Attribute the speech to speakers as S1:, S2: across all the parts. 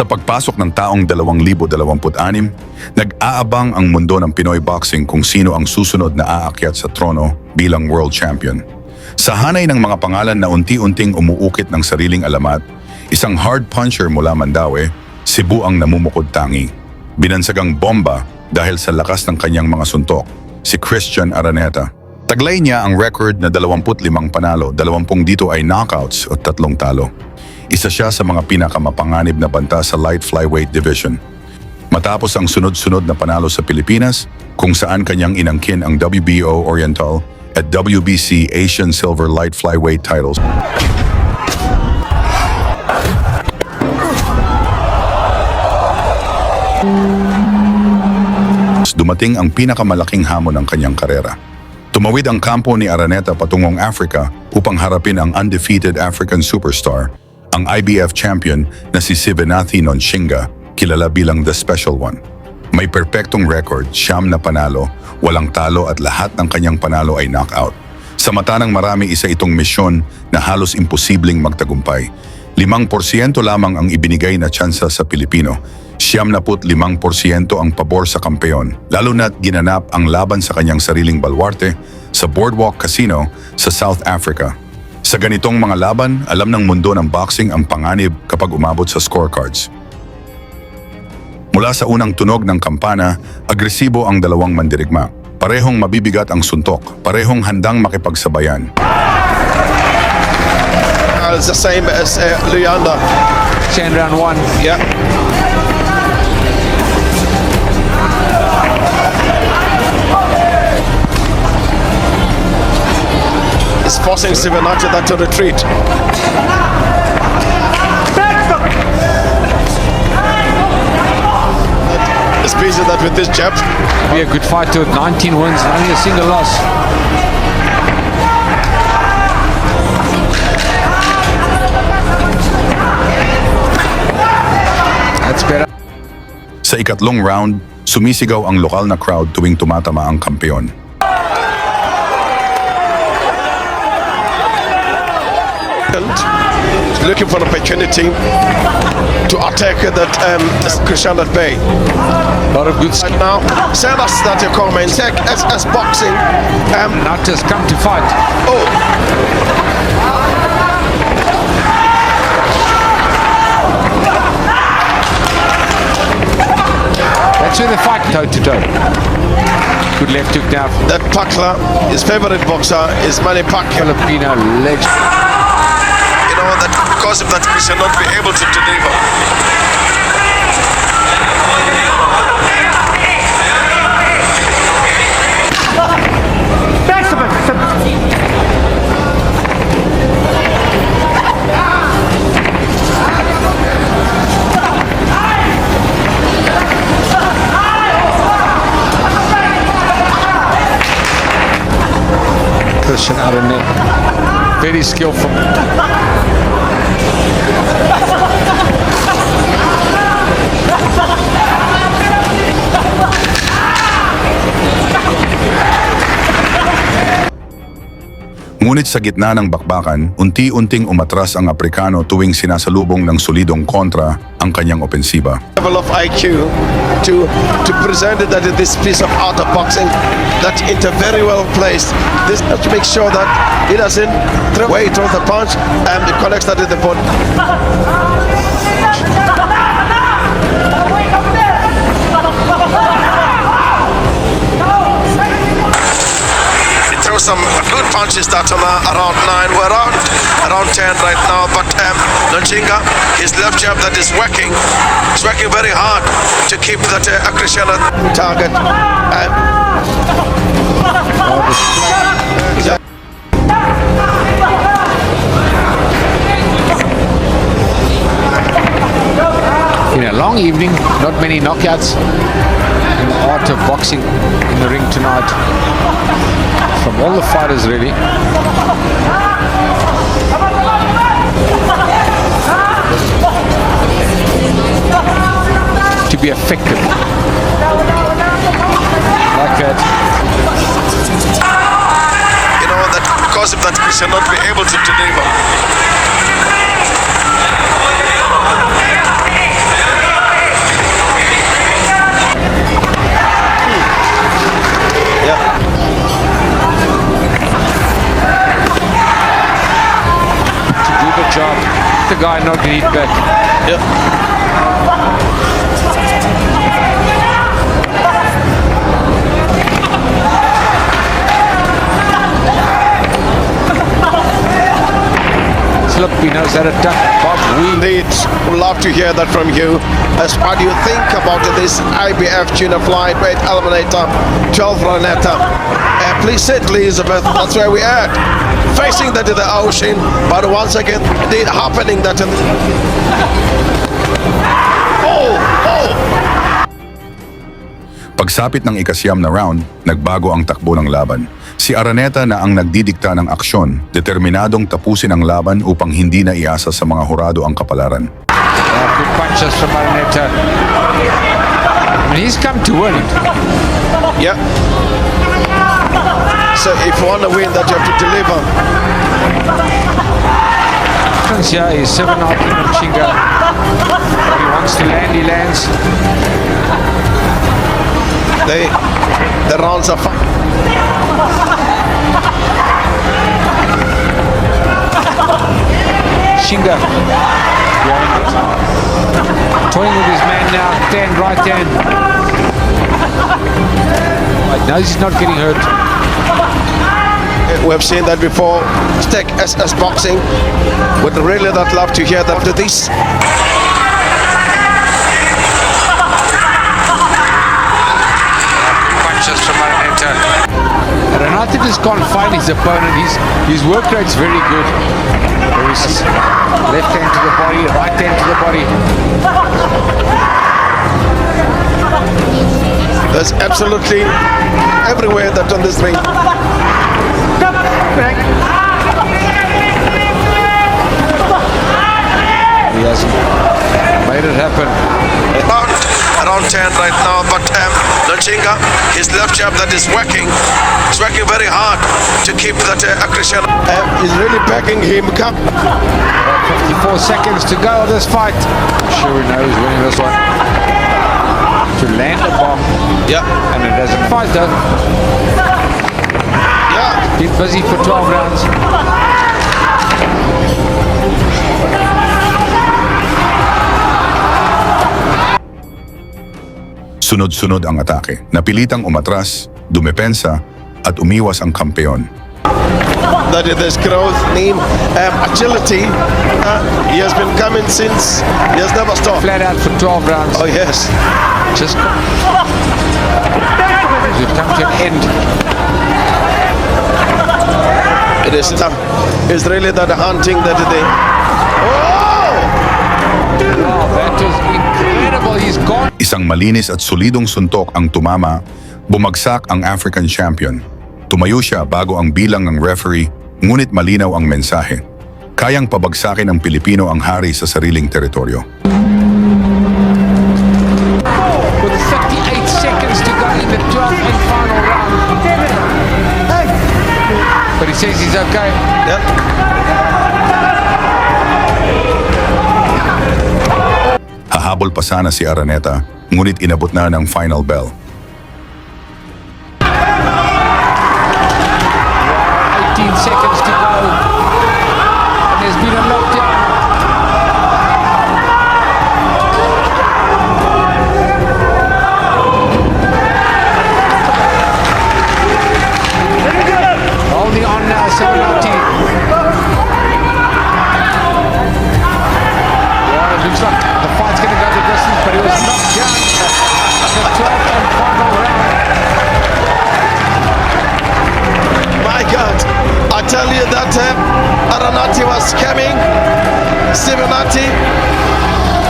S1: Sa pagpasok ng taong 2026, nag-aabang ang mundo ng Pinoy boxing kung sino ang susunod na aakyat sa trono bilang world champion. Sa hanay ng mga pangalan na unti-unting umuukit ng sariling alamat, isang hard puncher mula Mandaue, Cebu ang namumukod tangi. Binansagang bomba dahil sa lakas ng kanyang mga suntok, si Christian Araneta. Taglay niya ang record na 25 panalo, 20 dito ay knockouts at 3 talo. Isa siya sa mga pinakamapanganib na banta sa light flyweight division. Matapos ang sunod-sunod na panalo sa Pilipinas, kung saan kanyang inangkin ang WBO Oriental at WBC Asian Silver Light Flyweight titles. Dumating ang pinakamalaking hamon ng kanyang karera. Tumawid ang kampo ni Araneta patungong Africa upang harapin ang undefeated African superstar, ang IBF champion na si Sivenathi Nonshinga, kilala bilang The Special One. May perpektong record, 9 na panalo, walang talo at lahat ng kanyang panalo ay knockout. Sa mata ng marami, isa itong misyon na halos imposibleng magtagumpay. 5% lamang ang ibinigay na tsansa sa Pilipino. 75% ang pabor sa kampeon, lalo na't ginanap ang laban sa kanyang sariling balwarte sa Boardwalk Casino sa South Africa. Sa ganitong mga laban, alam ng mundo ng boxing ang panganib kapag umabot sa scorecards. Mula sa unang tunog ng kampana, agresibo ang dalawang mandirigma. Parehong mabibigat ang suntok, parehong handang makipagsabayan.
S2: It's the same as Luyanda.
S3: Chain round 1.
S2: Yeah. It's forcing Sivenathi that to retreat. It's busy that with this jab.
S3: Be a good fight to it. 19 wins, only a single loss. That's better.
S1: Sa ikatlong round, sumisigaw ang lokal na crowd tuwing tumatama ang kampeon.
S2: Looking for an opportunity to attack that Christian at Bay.
S3: A lot of good
S2: And now, send us that your comment. Take as boxing.
S3: not just come to fight.
S2: Oh,
S3: That's where they fight toe to toe. Good left hook now.
S2: that Pakla, his favorite boxer, is Manny Pacquiao.
S3: Filipino legend.
S2: You know that because of that, we shall not be able to deliver.
S3: Christian Araneta. Very skillful.
S1: Ngunit sa gitna ng bakbakan, unti-unting umatras ang Aprikano tuwing sinasalubong ng solidong kontra ang kanyang opensiba.
S2: Level of IQ to present that this piece of art of boxing that into very well placed. This has to make sure that he doesn't throw the punch and it connects that in the body. Throw some good punches that are around 9. We're around 10 right now, but Nonshinga, his left jab that is working, is working very hard to keep that Akrishana target.
S3: In a long evening, not many knockouts. In the art of boxing in the ring tonight. From all the fighters, really. To be effective. Like that.
S2: You know that because of that, we shall not be able to deliver.
S3: guy not get hit back.
S2: Yeah.
S3: He knows how to duck, bob, weave.
S2: Indeed, would love to hear that from you. As what do you think about this IBF Junior Flyweight Eliminator 12 Raneta? Please sit, Elizabeth. That's where we at. Facing that in the ocean, but once again, the happening that in. Oh!
S1: Pagsapit ng ikasyam na round, nagbago ang takbo ng laban. Si Araneta na ang nagdidikta ng aksyon, determinadong tapusin ang laban upang hindi na iasa sa mga hurado ang kapalaran.
S3: Good punches from Araneta. I mean, he's come to win.
S2: Yeah. So if you want to win, that you have to deliver.
S3: Here is 7 out in Chinga. He wants to land, he lands.
S2: The rounds are fun.
S3: Shinga behind it. Toying with his man now, right hand. Right, now he's not getting hurt.
S2: We've seen that before. Stick SS Boxing. Would really not love to hear that after this.
S3: Punches from Araneta. Araneta just can't find his opponent. His work rate's very good. There is left hand to the body, right hand to the body.
S2: There's absolutely everywhere that on this ring.
S3: He hasn't made it happen.
S2: Around 10 right now, but Lachinga, his left jab that is working, is working very hard to keep that aggression. He's really backing him up.
S3: 54 seconds to go this fight. Sure we know he's winning this one. To land a bomb,
S2: Yeah,
S3: and it doesn't fight though.
S2: yeah.
S3: Been busy for 12 rounds.
S1: Sunod-sunod ang atake. Napilitang umatras, dumepensa, at umiwas ang kampeon.
S2: That is this growth, name, agility. He has been coming since. He has never stopped.
S3: Flat out for 12 rounds.
S2: Oh yes.
S3: Just we've come to an end.
S2: It is tough. It's really that hunting that they. Oh!
S3: Wow, that was incredible. He's gone.
S1: Isang malinis at solidong suntok ang tumama, bumagsak ang African champion. Tumayo siya bago ang bilang ng referee, ngunit malinaw ang mensahe. Kayang pabagsakin ng Pilipino ang hari sa sariling teritoryo.
S3: With 58 seconds to go in the 12th and final round. But he says he's okay.
S2: Yeah.
S1: Hahabol pa sana si Araneta, ngunit inabot na ng final bell.
S3: 18 seconds to go. And there's been a lockdown. Holding on now, 7-0. Yeah, it looks like the fight's going to go the distance, but he was knocked down in the 12th and final round.
S2: My God, I tell you that Aranati was coming. Simonati,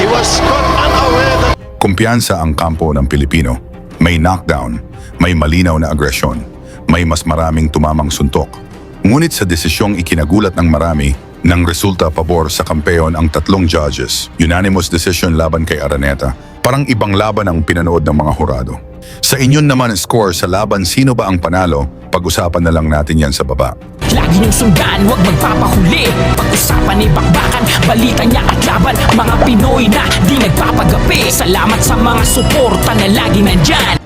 S2: he was caught unaware that.
S1: Kumpiyansa ang kampo ng Pilipino. May knockdown, may malinaw na agresyon, may mas maraming tumamang suntok. Ngunit sa desisyong ikinagulat ng marami, nang resulta pabor sa kampeon ang tatlong judges. Unanimous decision laban kay Araneta. Parang ibang laban ang pinanood ng mga hurado. Sa inyon naman score sa laban sino ba ang panalo, pag-usapan na lang natin yan sa baba.
S4: Lagi niyong sundan, huwag magpapahuli. Pag-usapan ni bakbakan, balita niya at laban. Mga Pinoy na di nagpapagapi. Salamat sa mga suporta na lagi nandyan.